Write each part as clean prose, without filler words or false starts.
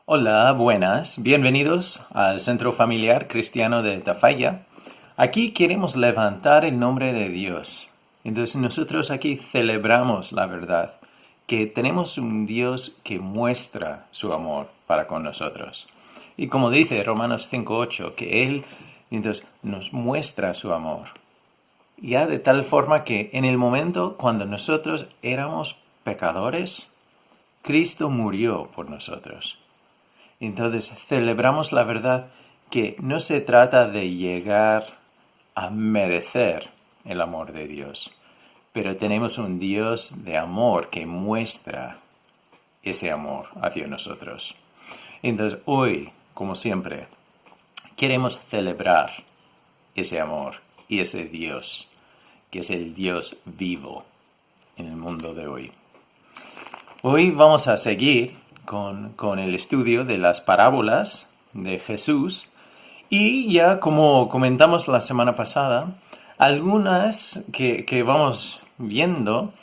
Hola, buenas. Bienvenidos al Centro Familiar Cristiano de Tafalla. Aquí queremos levantar el nombre de Dios. Entonces nosotros aquí celebramos la verdad, que tenemos un Dios que muestra su amor para con nosotros. Y como dice Romanos 5:8, que Él entonces nos muestra su amor. Ya de tal forma que en el momento cuando nosotros éramos pecadores, Cristo murió por nosotros. Entonces celebramos la verdad que no se trata de llegar a merecer el amor de Dios, pero tenemos un Dios de amor que muestra ese amor hacia nosotros. Entonces hoy, como siempre, queremos celebrar ese amor y ese Dios, que es el Dios vivo en el mundo de hoy. Hoy vamos a seguir con el estudio de las parábolas de Jesús y ya como comentamos la semana pasada, algunas que vamos viendo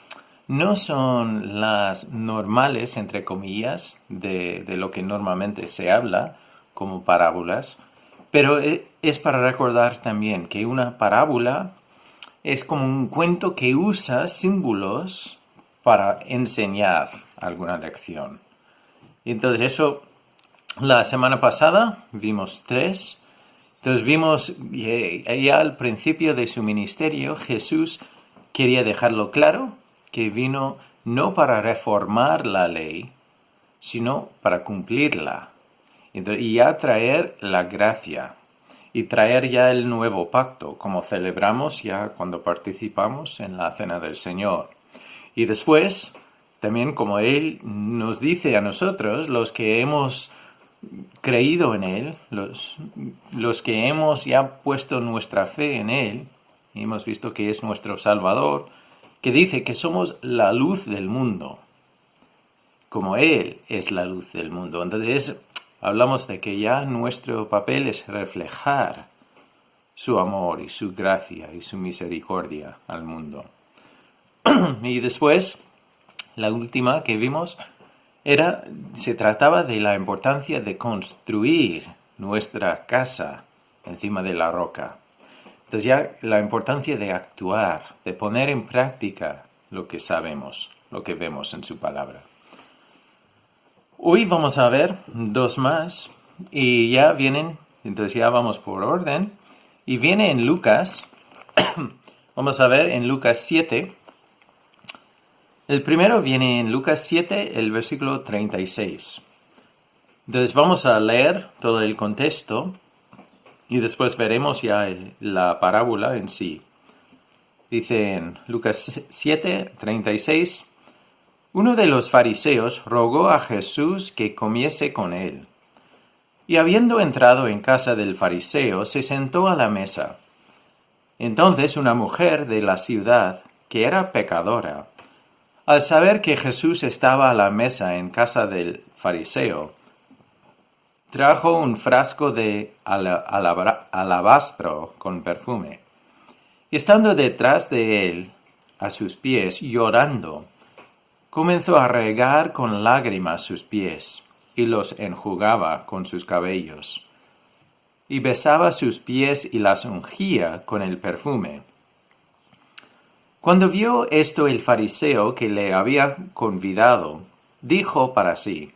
no son las normales, entre comillas, de lo que normalmente se habla como parábolas, pero es para recordar también que una parábola es como un cuento que usa símbolos para enseñar alguna lección. Y entonces eso, la semana pasada vimos tres. Entonces vimos ya al principio de su ministerio, Jesús quería dejarlo claro que vino no para reformar la ley, sino para cumplirla. Entonces, y ya traer la gracia y traer ya el nuevo pacto, como celebramos ya cuando participamos en la Cena del Señor. Y después, también como Él nos dice a nosotros, los que hemos creído en Él, los que hemos ya puesto nuestra fe en Él, y hemos visto que es nuestro Salvador, que dice que somos la luz del mundo, como Él es la luz del mundo. Entonces hablamos de que ya nuestro papel es reflejar su amor y su gracia y su misericordia al mundo. Y después, la última que vimos se trataba de la importancia de construir nuestra casa encima de la roca. Entonces ya la importancia de actuar, de poner en práctica lo que sabemos, lo que vemos en su palabra. Hoy vamos a ver dos más y ya vienen, entonces ya vamos por orden. Y viene en Lucas, vamos a ver en Lucas 7. El primero viene en Lucas 7, el versículo 36. Entonces vamos a leer todo el contexto y después veremos ya la parábola en sí. Dice en Lucas 7, 36, uno de los fariseos rogó a Jesús que comiese con él. Y habiendo entrado en casa del fariseo, se sentó a la mesa. Entonces una mujer de la ciudad, que era pecadora, al saber que Jesús estaba a la mesa en casa del fariseo, trajo un frasco de alabastro con perfume. Y estando detrás de él, a sus pies, llorando, comenzó a regar con lágrimas sus pies, y los enjugaba con sus cabellos. Y besaba sus pies y las ungía con el perfume. Cuando vio esto el fariseo que le había convidado, dijo para sí,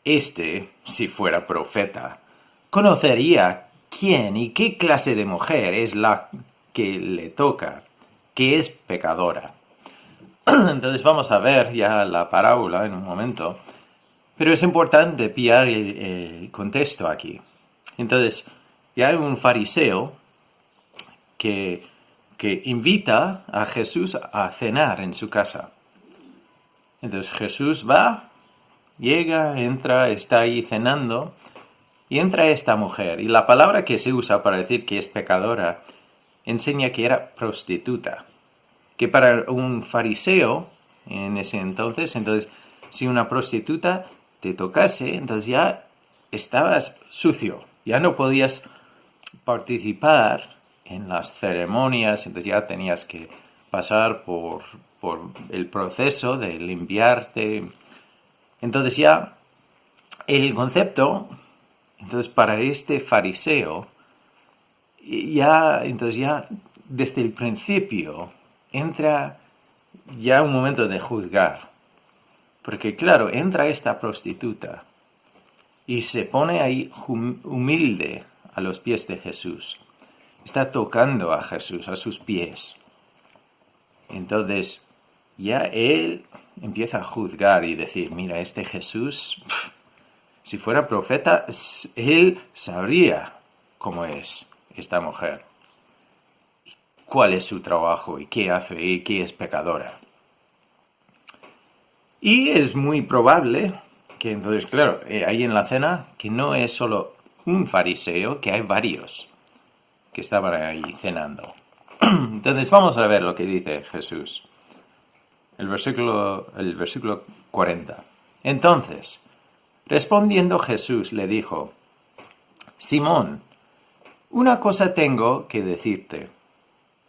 si fuera profeta, conocería quién y qué clase de mujer es la que le toca, que es pecadora. Entonces vamos a ver ya la parábola en un momento, pero es importante pillar el contexto aquí. Entonces, ya hay un fariseo que invita a Jesús a cenar en su casa. Entonces Jesús va, llega, entra, está ahí cenando, y entra esta mujer. Y la palabra que se usa para decir que es pecadora enseña que era prostituta. Que para un fariseo, en ese entonces, si una prostituta te tocase, entonces ya estabas sucio, ya no podías participar en las ceremonias, entonces ya tenías que pasar por el proceso de limpiarte. Entonces ya el concepto, entonces para este fariseo, entonces ya desde el principio entra ya un momento de juzgar. Porque claro, entra esta prostituta y se pone ahí humilde a los pies de Jesús. Está tocando a Jesús, a sus pies. Entonces, ya él empieza a juzgar y decir, mira, este Jesús, si fuera profeta, él sabría cómo es esta mujer, cuál es su trabajo y qué hace y qué es pecadora. Y es muy probable que entonces, claro, ahí en la cena, que no es solo un fariseo, que hay varios que estaban ahí cenando. Entonces vamos a ver lo que dice Jesús. El versículo 40. Entonces, respondiendo Jesús le dijo, Simón, una cosa tengo que decirte.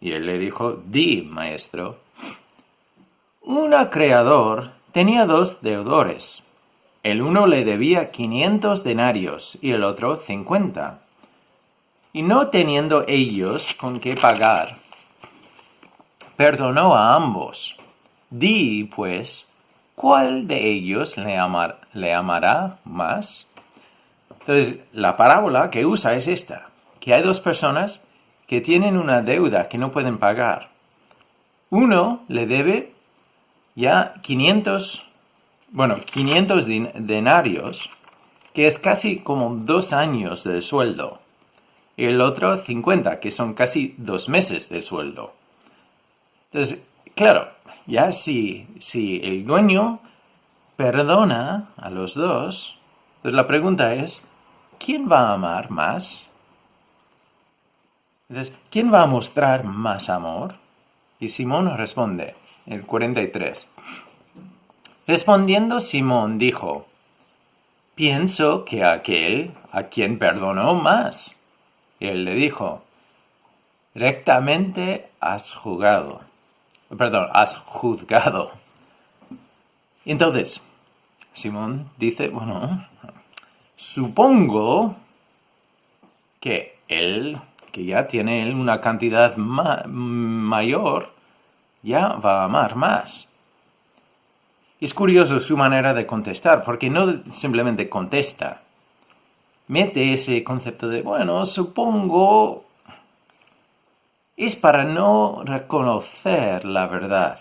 Y él le dijo, di, maestro. Un acreedor tenía 2 deudores. El uno le debía 500 denarios y el otro 50. Y no teniendo ellos con qué pagar, perdonó a ambos. Di, pues, ¿cuál de ellos le amará más? Entonces, la parábola que usa es esta, que hay 2 personas que tienen una deuda que no pueden pagar. Uno le debe ya 500 denarios, que es casi como 2 años del sueldo. Y el otro 50, que son casi 2 meses del sueldo. Entonces, claro, ya si el dueño perdona a los 2, entonces la pregunta es, ¿quién va a amar más? Entonces, ¿quién va a mostrar más amor? Y Simón responde, el 43. Respondiendo Simón dijo, pienso que aquel a quien perdonó más. Y él le dijo, rectamente has juzgado. Entonces, Simón dice, bueno, supongo que él, que ya tiene una cantidad mayor, ya va a amar más. Es curioso su manera de contestar, porque no simplemente contesta. Mete ese concepto de, bueno, supongo, es para no reconocer la verdad.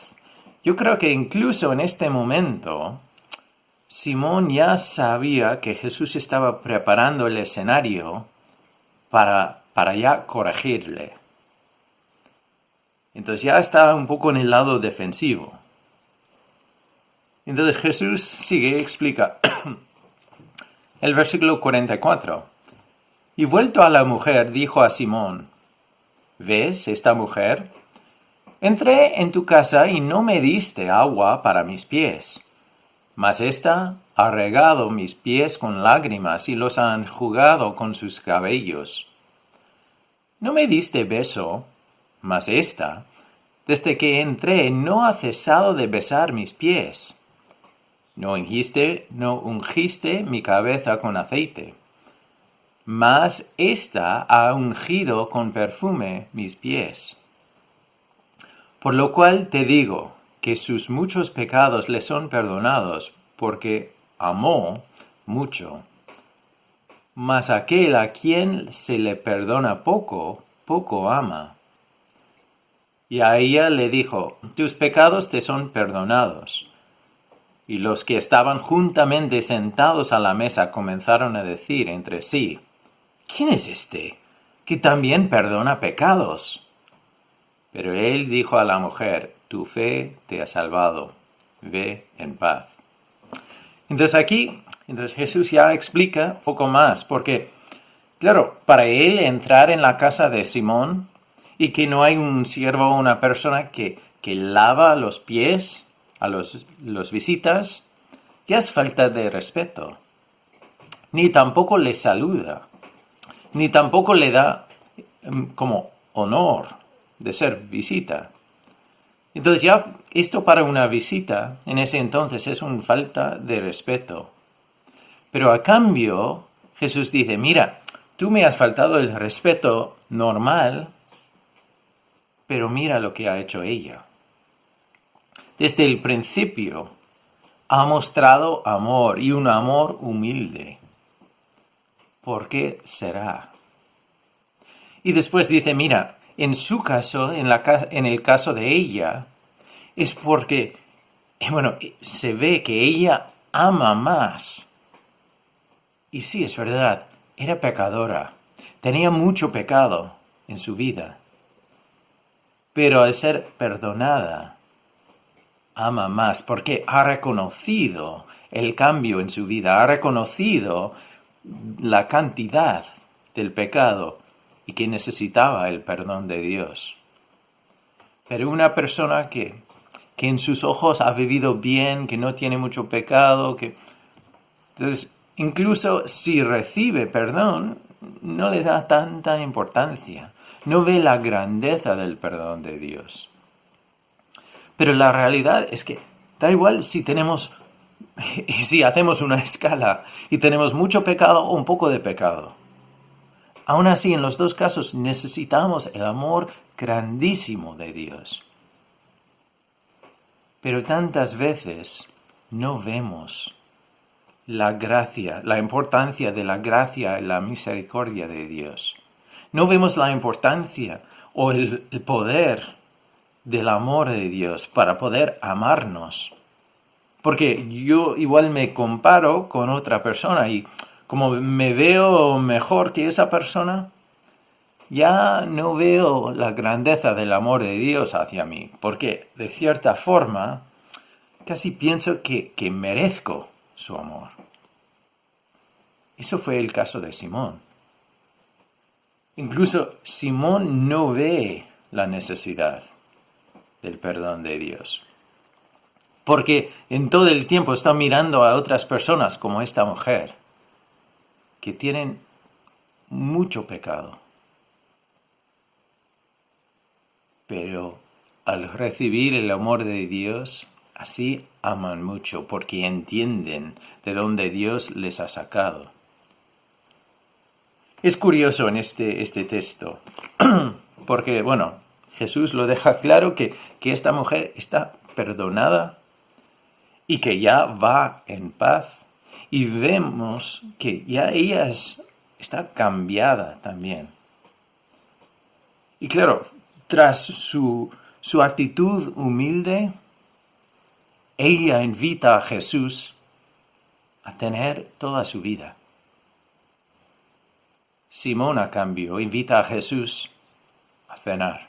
Yo creo que incluso en este momento, Simón ya sabía que Jesús estaba preparando el escenario para ya corregirle. Entonces ya estaba un poco en el lado defensivo. Entonces Jesús sigue y explica el versículo 44. Y vuelto a la mujer, dijo a Simón, ¿ves esta mujer? Entré en tu casa y no me diste agua para mis pies, mas ésta ha regado mis pies con lágrimas y los ha enjugado con sus cabellos. No me diste beso, mas ésta, desde que entré, no ha cesado de besar mis pies. No ungiste mi cabeza con aceite, mas ésta ha ungido con perfume mis pies. Por lo cual te digo que sus muchos pecados le son perdonados, porque amó mucho. Mas aquel a quien se le perdona poco, poco ama. Y a ella le dijo, tus pecados te son perdonados. Y los que estaban juntamente sentados a la mesa comenzaron a decir entre sí, ¿quién es este que también perdona pecados? Pero él dijo a la mujer, tu fe te ha salvado, ve en paz. Entonces Jesús ya explica un poco más, porque, claro, para él entrar en la casa de Simón y que no hay un siervo o una persona que lava los pies a los visitas, ya es falta de respeto. Ni tampoco le saluda, ni tampoco le da como honor de ser visita. Entonces ya esto para una visita en ese entonces es una falta de respeto. Pero a cambio, Jesús dice, mira, tú me has faltado el respeto normal, pero mira lo que ha hecho ella. Desde el principio ha mostrado amor y un amor humilde. ¿Por qué será? Y después dice, mira, en su caso, en el caso de ella, es porque, bueno, se ve que ella ama más. Y sí, es verdad, era pecadora, tenía mucho pecado en su vida. Pero al ser perdonada, ama más porque ha reconocido el cambio en su vida, ha reconocido la cantidad del pecado y que necesitaba el perdón de Dios. Pero una persona que en sus ojos ha vivido bien, que no tiene mucho pecado, entonces incluso si recibe perdón, no le da tanta importancia, no ve la grandeza del perdón de Dios. Pero la realidad es que da igual si hacemos una escala y tenemos mucho pecado o un poco de pecado. Aún así, en los dos casos necesitamos el amor grandísimo de Dios. Pero tantas veces no vemos la gracia, la importancia de la gracia y la misericordia de Dios. No vemos la importancia o el poder del amor de Dios para poder amarnos. Porque yo igual me comparo con otra persona y como me veo mejor que esa persona, ya no veo la grandeza del amor de Dios hacia mí. Porque de cierta forma, casi pienso que merezco su amor. Eso fue el caso de Simón. Incluso Simón no ve la necesidad del perdón de Dios. Porque en todo el tiempo está mirando a otras personas como esta mujer, que tienen mucho pecado. Pero al recibir el amor de Dios, así aman mucho porque entienden de dónde Dios les ha sacado. Es curioso en este texto, porque, bueno, Jesús lo deja claro que esta mujer está perdonada y que ya va en paz. Y vemos que ya ella está cambiada también. Y claro, tras su actitud humilde, ella invita a Jesús a tener toda su vida. Simón, a cambio, invita a Jesús a cenar.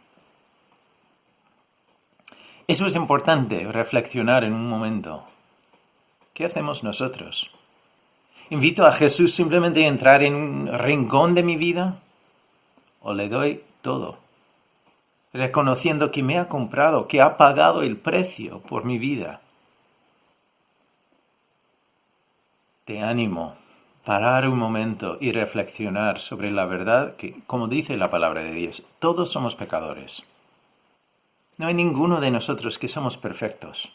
Eso es importante, reflexionar en un momento. ¿Qué hacemos nosotros? ¿Invito a Jesús simplemente a entrar en un rincón de mi vida? ¿O le doy todo? Reconociendo que me ha comprado, que ha pagado el precio por mi vida. Te animo a parar un momento y reflexionar sobre la verdad que, como dice la palabra de Dios, todos somos pecadores. No hay ninguno de nosotros que somos perfectos.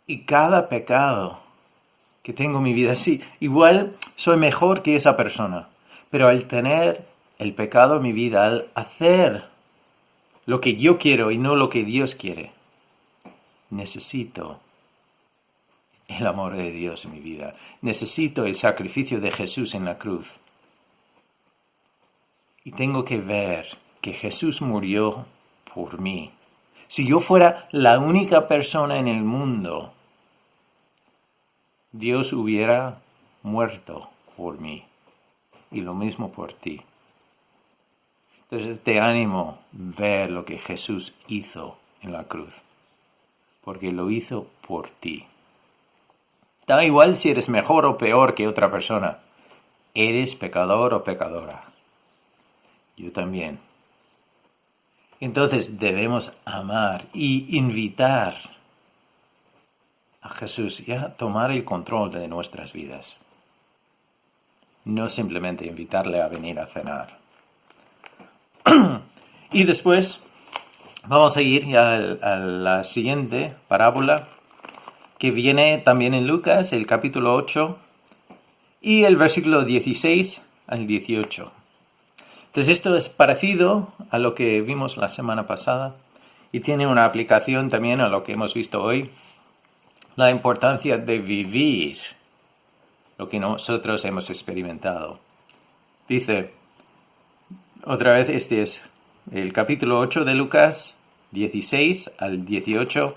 Y cada pecado que tengo en mi vida, sí, igual soy mejor que esa persona, pero al tener el pecado en mi vida, al hacer lo que yo quiero y no lo que Dios quiere, necesito el amor de Dios en mi vida. Necesito el sacrificio de Jesús en la cruz. Y tengo que ver que Jesús murió por mí. Si yo fuera la única persona en el mundo, Dios hubiera muerto por mí. Y lo mismo por ti. Entonces te animo a ver lo que Jesús hizo en la cruz. Porque lo hizo por ti. Da igual si eres mejor o peor que otra persona. Eres pecador o pecadora. Yo también. Entonces debemos amar y invitar a Jesús y a tomar el control de nuestras vidas. No simplemente invitarle a venir a cenar. Y después vamos a ir a la siguiente parábola, que viene también en Lucas, el capítulo 8, y el versículo 16 al 18. Entonces esto es parecido a lo que vimos la semana pasada y tiene una aplicación también a lo que hemos visto hoy, la importancia de vivir lo que nosotros hemos experimentado. Dice, otra vez, este es el capítulo 8 de Lucas, 16 al 18.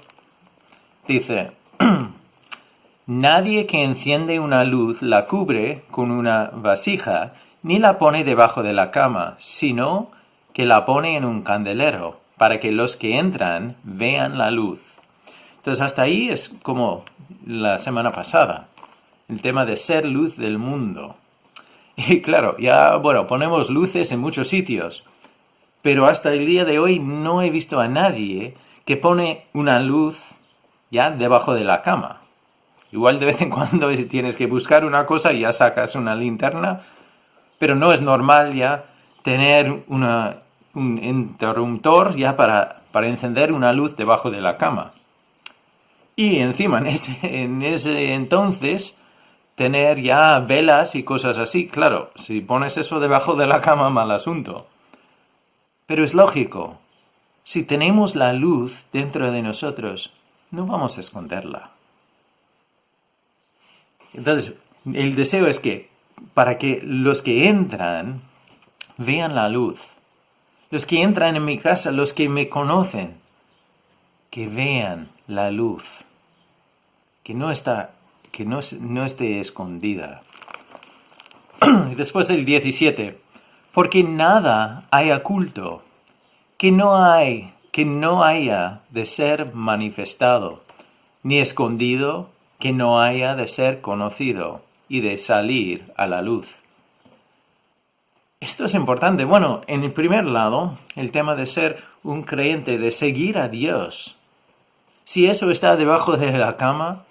Dice, nadie que enciende una luz la cubre con una vasija, ni la pone debajo de la cama, sino que la pone en un candelero, para que los que entran vean la luz. Entonces hasta ahí es como la semana pasada, el tema de ser luz del mundo. Y claro, ponemos luces en muchos sitios, pero hasta el día de hoy no he visto a nadie que pone una luz ya debajo de la cama. Igual de vez en cuando tienes que buscar una cosa y ya sacas una linterna, pero no es normal ya tener un interruptor ya para encender una luz debajo de la cama. Y encima en ese entonces tener ya velas y cosas así. Claro, si pones eso debajo de la cama, mal asunto. Pero es lógico. Si tenemos la luz dentro de nosotros, no vamos a esconderla. Entonces, el deseo es que para que los que entran vean la luz. Los que entran en mi casa, los que me conocen, que vean la luz. Que no esté escondida. Y después el 17. Porque nada hay oculto que no haya de ser manifestado, ni escondido que no haya de ser conocido y de salir a la luz. Esto es importante. Bueno, en el primer lado, el tema de ser un creyente, de seguir a Dios. Si eso está debajo de la cama,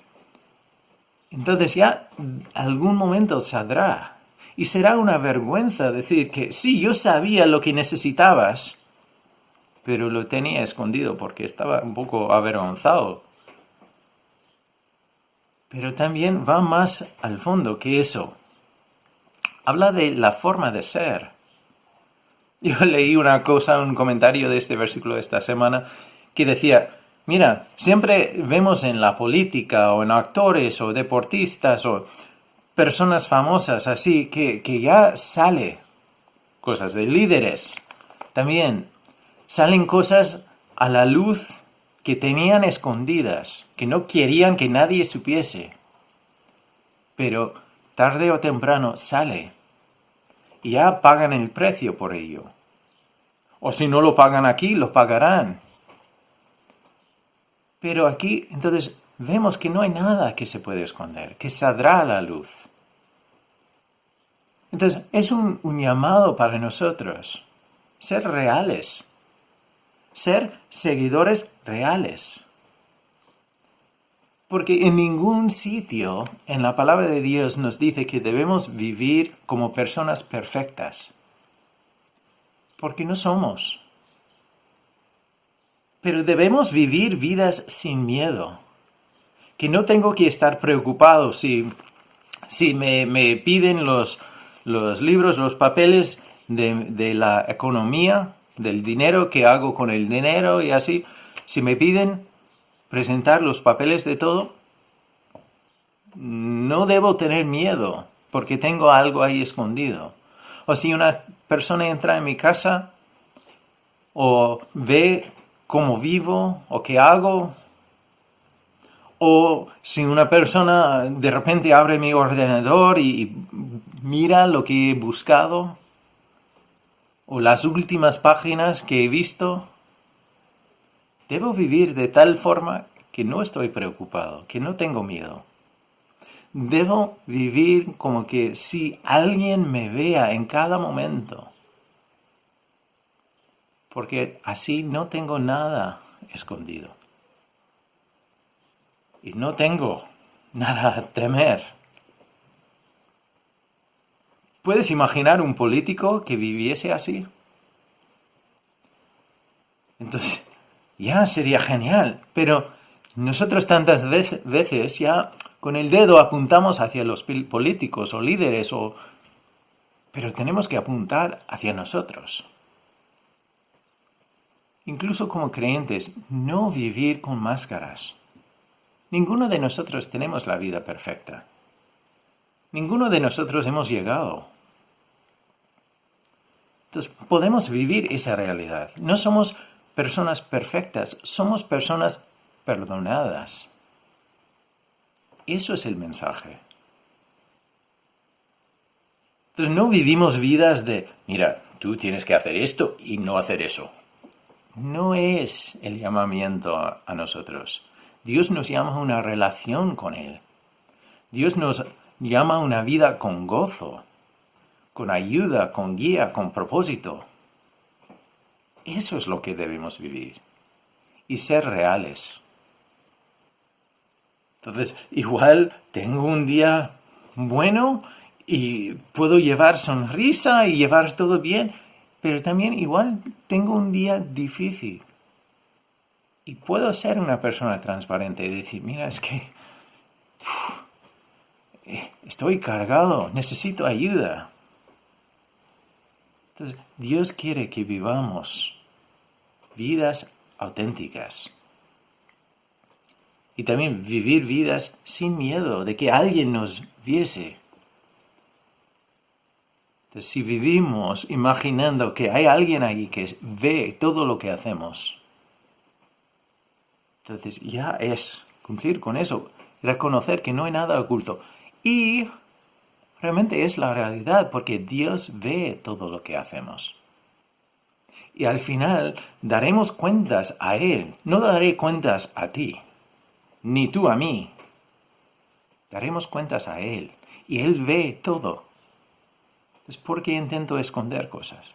entonces ya algún momento saldrá. Y será una vergüenza decir que sí, yo sabía lo que necesitabas, pero lo tenía escondido porque estaba un poco avergonzado. Pero también va más al fondo que eso. Habla de la forma de ser. Yo leí un comentario de este versículo de esta semana que decía, mira, siempre vemos en la política o en actores o deportistas o personas famosas así que ya sale cosas de líderes. También salen cosas a la luz que tenían escondidas, que no querían que nadie supiese. Pero tarde o temprano sale y ya pagan el precio por ello. O si no lo pagan aquí, lo pagarán. Pero aquí, entonces, vemos que no hay nada que se puede esconder, que saldrá a la luz. Entonces, es un llamado para nosotros, ser reales, ser seguidores reales. Porque en ningún sitio en la palabra de Dios nos dice que debemos vivir como personas perfectas. Porque no somos. Pero debemos vivir vidas sin miedo. Que no tengo que estar preocupado si me piden los libros, los papeles de la economía, del dinero, qué hago con el dinero y así. Si me piden presentar los papeles de todo, no debo tener miedo porque tengo algo ahí escondido. O si una persona entra en mi casa o ve cómo vivo o qué hago, o si una persona de repente abre mi ordenador y mira lo que he buscado, o las últimas páginas que he visto, debo vivir de tal forma que no estoy preocupado, que no tengo miedo. Debo vivir como que si alguien me vea en cada momento. Porque así no tengo nada escondido. Y no tengo nada a temer. ¿Puedes imaginar un político que viviese así? Entonces, ya sería genial, pero Nosotros tantas veces ya con el dedo apuntamos hacia los políticos o líderes, pero tenemos que apuntar hacia nosotros. Incluso como creyentes, no vivir con máscaras. Ninguno de nosotros tenemos la vida perfecta. Ninguno de nosotros hemos llegado. Entonces, podemos vivir esa realidad. No somos personas perfectas, somos personas perdonadas. Eso es el mensaje. Entonces, no vivimos vidas de, mira, tú tienes que hacer esto y no hacer eso. No es el llamamiento a nosotros. Dios nos llama a una relación con Él. Dios nos llama a una vida con gozo, con ayuda, con guía, con propósito. Eso es lo que debemos vivir y ser reales. Entonces, igual tengo un día bueno y puedo llevar sonrisa y llevar todo bien, pero también igual tengo un día difícil. Y puedo ser una persona transparente y decir, mira, es que estoy cargado, necesito ayuda. Entonces, Dios quiere que vivamos vidas auténticas. Y también vivir vidas sin miedo de que alguien nos viese. Entonces, si vivimos imaginando que hay alguien ahí que ve todo lo que hacemos, entonces ya es cumplir con eso, reconocer que no hay nada oculto. Y realmente es la realidad, porque Dios ve todo lo que hacemos. Y al final daremos cuentas a Él. No daré cuentas a ti, ni tú a mí. Daremos cuentas a Él. Y Él ve todo. Es porque intento esconder cosas.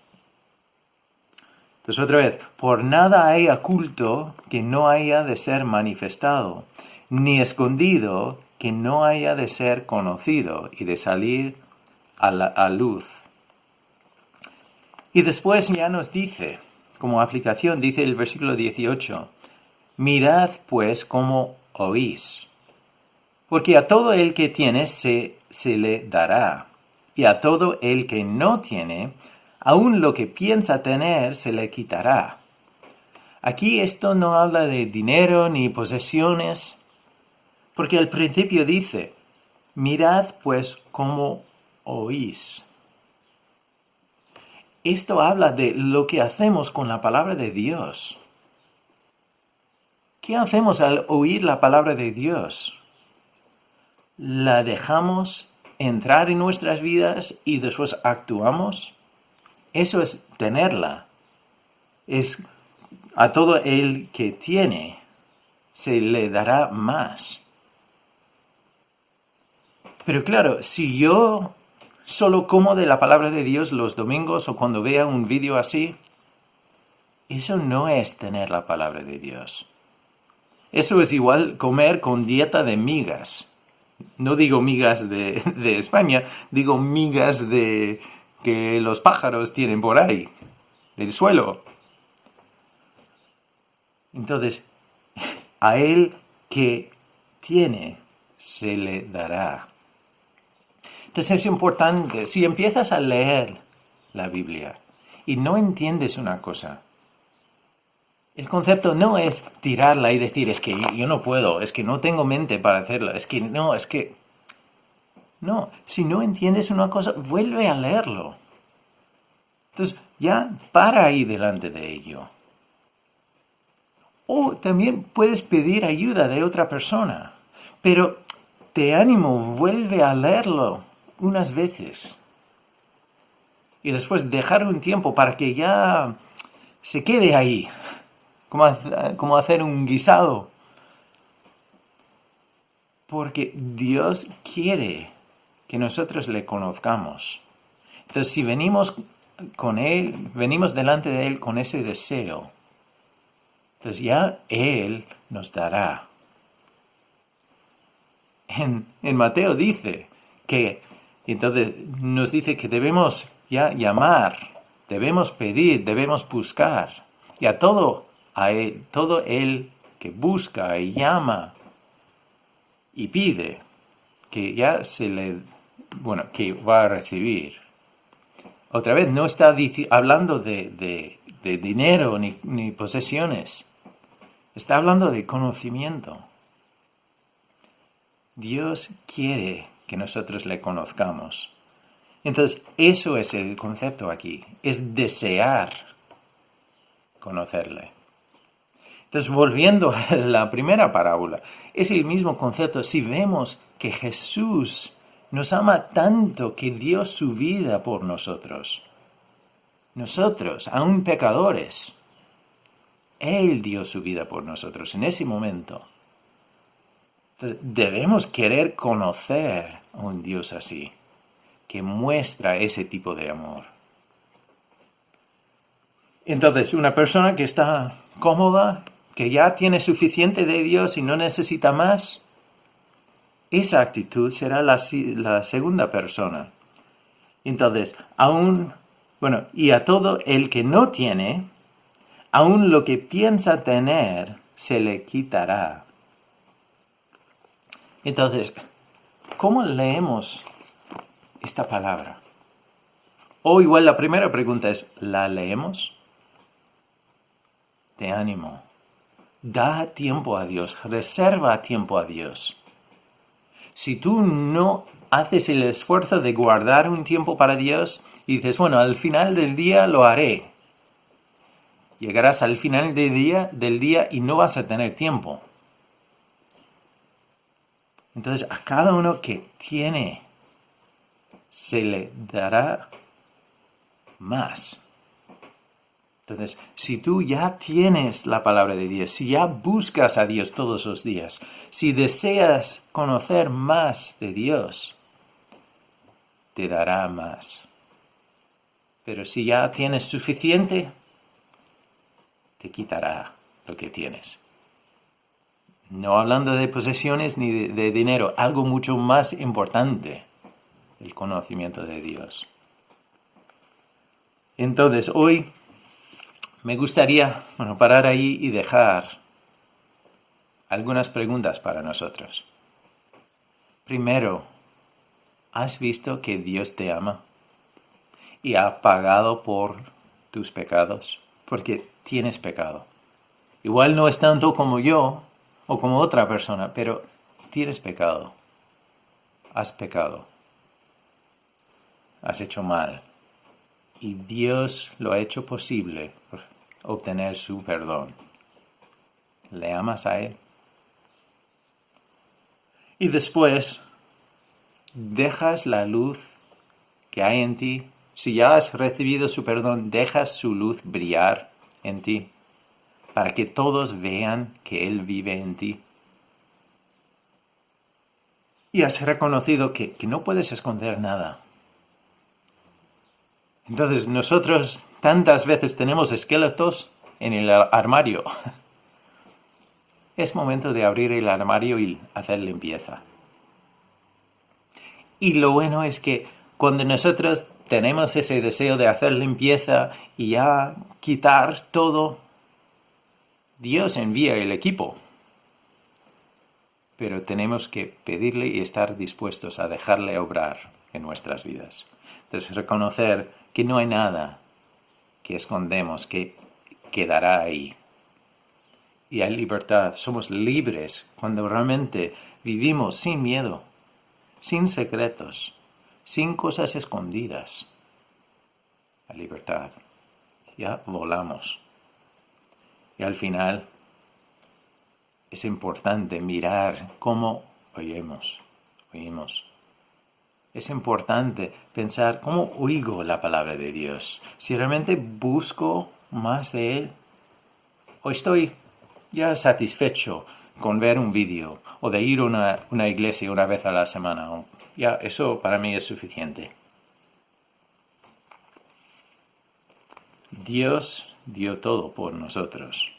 Entonces otra vez, por nada hay oculto que no haya de ser manifestado, ni escondido que no haya de ser conocido y de salir a luz. Y después ya nos dice, como aplicación, dice el versículo 18, mirad pues cómo oís, porque a todo el que tiene se le dará, y a todo el que no tiene, aun lo que piensa tener se le quitará. Aquí esto no habla de dinero ni posesiones, porque al principio dice, mirad pues cómo oís. Esto habla de lo que hacemos con la palabra de Dios. ¿Qué hacemos al oír la palabra de Dios? ¿La dejamos entrar en nuestras vidas y después actuamos? Eso es tenerla. Es a todo el que tiene se le dará más. Pero claro, si yo solo como de la palabra de Dios los domingos o cuando vea un vídeo así, eso no es tener la palabra de Dios. Eso es igual comer con dieta de migas. No digo migas de España, digo migas que los pájaros tienen por ahí, del suelo. Entonces, a él que tiene se le dará. Entonces es importante, si empiezas a leer la Biblia y no entiendes una cosa, el concepto no es tirarla y decir, es que yo no puedo, es que no tengo mente para hacerlo, No, si no entiendes una cosa, vuelve a leerlo. Entonces, ya para ahí delante de ello. O también puedes pedir ayuda de otra persona, pero te animo, vuelve a leerlo unas veces. Y después dejar un tiempo para que ya se quede ahí. Como hacer un guisado. Porque Dios quiere que nosotros le conozcamos. Entonces, si venimos con Él, venimos delante de Él con ese deseo, entonces ya Él nos dará. En Mateo dice que, entonces nos dice que debemos ya llamar, debemos pedir, debemos buscar, y a todo Él que busca y llama y pide, que ya que va a recibir. Otra vez, no está hablando de dinero ni posesiones. Está hablando de conocimiento. Dios quiere que nosotros le conozcamos. Entonces, eso es el concepto aquí, es desear conocerle. Entonces, volviendo a la primera parábola, es el mismo concepto. Si vemos que Jesús nos ama tanto que dio su vida por nosotros, aún pecadores, Él dio su vida por nosotros en ese momento. Entonces, debemos querer conocer a un Dios así, que muestra ese tipo de amor. Entonces, una persona que está cómoda, que ya tiene suficiente de Dios y no necesita más, esa actitud será la segunda persona. Entonces, y a todo el que no tiene, aún lo que piensa tener, se le quitará. Entonces, ¿cómo leemos esta palabra? O igual la primera pregunta es, ¿la leemos? Te animo. Da tiempo a Dios, reserva tiempo a Dios. Si tú no haces el esfuerzo de guardar un tiempo para Dios y dices, bueno, al final del día lo haré. Llegarás al final del día y no vas a tener tiempo. Entonces, a cada uno que tiene, se le dará más. Entonces, si tú ya tienes la palabra de Dios, si ya buscas a Dios todos los días, si deseas conocer más de Dios, te dará más. Pero si ya tienes suficiente, te quitará lo que tienes. No hablando de posesiones ni de dinero, algo mucho más importante, el conocimiento de Dios. Entonces, hoy me gustaría parar ahí y dejar algunas preguntas para nosotros. Primero, ¿has visto que Dios te ama y ha pagado por tus pecados? Porque tienes pecado. Igual no es tanto como yo o como otra persona, pero tienes pecado. Has pecado. Has hecho mal. Y Dios lo ha hecho posible por obtener su perdón. ¿Le amas a Él? Y después, dejas la luz que hay en ti. Si ya has recibido su perdón, dejas su luz brillar en ti para que todos vean que Él vive en ti. Y has reconocido que no puedes esconder nada. Entonces nosotros tantas veces tenemos esqueletos en el armario. Es momento de abrir el armario y hacer limpieza. Y lo bueno es que cuando nosotros tenemos ese deseo de hacer limpieza y ya quitar todo, Dios envía el equipo. Pero tenemos que pedirle y estar dispuestos a dejarle obrar en nuestras vidas. Entonces reconocer que no hay nada que escondemos, que quedará ahí. Y hay libertad, somos libres cuando realmente vivimos sin miedo, sin secretos, sin cosas escondidas. Hay libertad, ya volamos. Y al final es importante mirar cómo oímos. Es importante pensar cómo oigo la palabra de Dios. Si realmente busco más de Él, o estoy ya satisfecho con ver un vídeo o de ir a una iglesia una vez a la semana. Ya, eso para mí es suficiente. Dios dio todo por nosotros.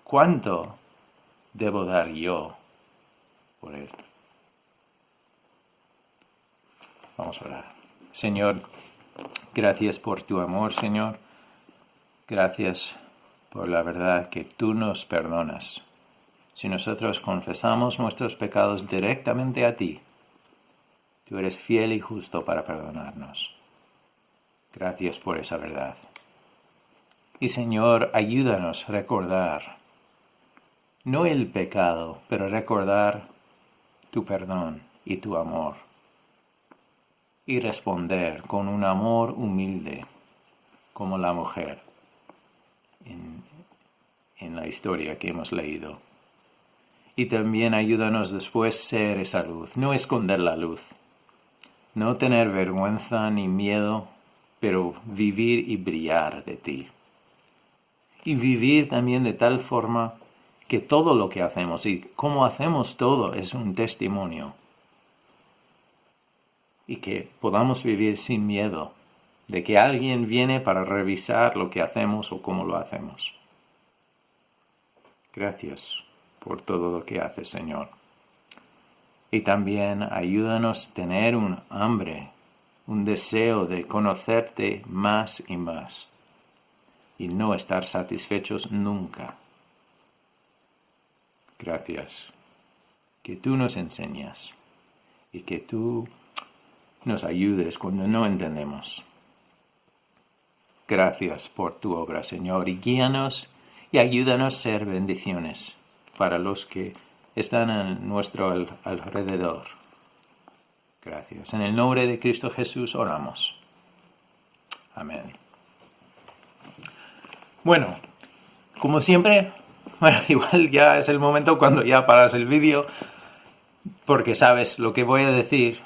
¿Cuánto debo dar yo por Él? Vamos a orar. Señor, gracias por tu amor, Señor. Gracias por la verdad que tú nos perdonas Si nosotros confesamos nuestros pecados directamente a ti, tú eres fiel y justo para perdonarnos. Gracias por esa verdad. Y Señor, ayúdanos a recordar, no el pecado, pero recordar tu perdón y tu amor. Y responder con un amor humilde, como la mujer en la historia que hemos leído. Y también ayúdanos después a ser esa luz, no esconder la luz, no tener vergüenza ni miedo, pero vivir y brillar de ti. Y vivir también de tal forma que todo lo que hacemos y cómo hacemos todo es un testimonio. Y que podamos vivir sin miedo de que alguien viene para revisar lo que hacemos o cómo lo hacemos. Gracias por todo lo que haces, Señor. Y también ayúdanos a tener un hambre, un deseo de conocerte más y más y no estar satisfechos nunca. Gracias. Que tú nos enseñas y que tú nos ayudes cuando no entendemos. Gracias por tu obra, Señor, y guíanos y ayúdanos a ser bendiciones para los que están a nuestro alrededor. Gracias. En el nombre de Cristo Jesús oramos. Amén. Bueno, como siempre, igual ya es el momento cuando ya paras el vídeo, porque sabes lo que voy a decir,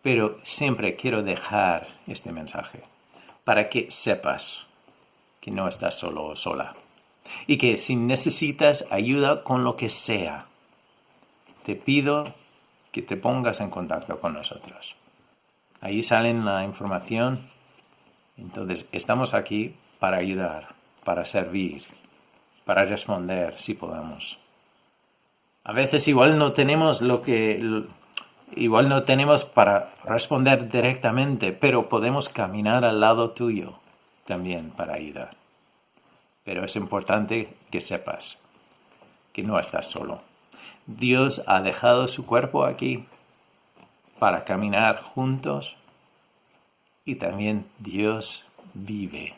pero siempre quiero dejar este mensaje para que sepas que no estás solo o sola y que si necesitas ayuda con lo que sea, te pido que te pongas en contacto con nosotros. Ahí sale la información. Entonces, estamos aquí para ayudar, para servir, para responder si podamos. A veces igual no tenemos para responder directamente, pero podemos caminar al lado tuyo también para ayudar. Pero es importante que sepas que no estás solo. Dios ha dejado su cuerpo aquí para caminar juntos y también Dios vive.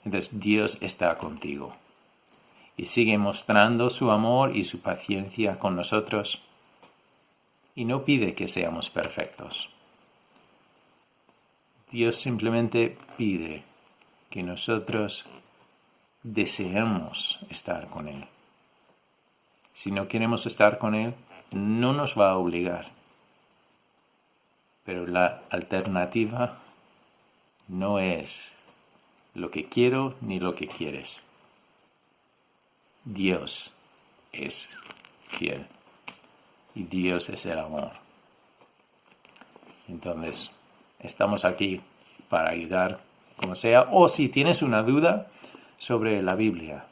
Entonces Dios está contigo y sigue mostrando su amor y su paciencia con nosotros y no pide que seamos perfectos. Dios simplemente pide que nosotros deseemos estar con Él. Si no queremos estar con Él, no nos va a obligar. Pero la alternativa no es lo que quiero ni lo que quieres. Dios es fiel y Dios es el amor. Entonces, estamos aquí para ayudar como sea. O si tienes una duda sobre la Biblia,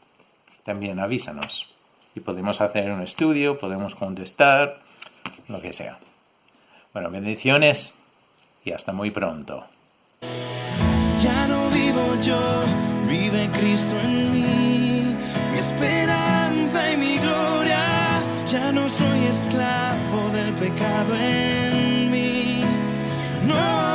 también avísanos. Y podemos hacer un estudio, podemos contestar, lo que sea. Bueno, bendiciones y hasta muy pronto. Ya no vivo yo, vive Cristo en mí, mi esperanza y mi gloria. Ya no soy esclavo del pecado en mí. No.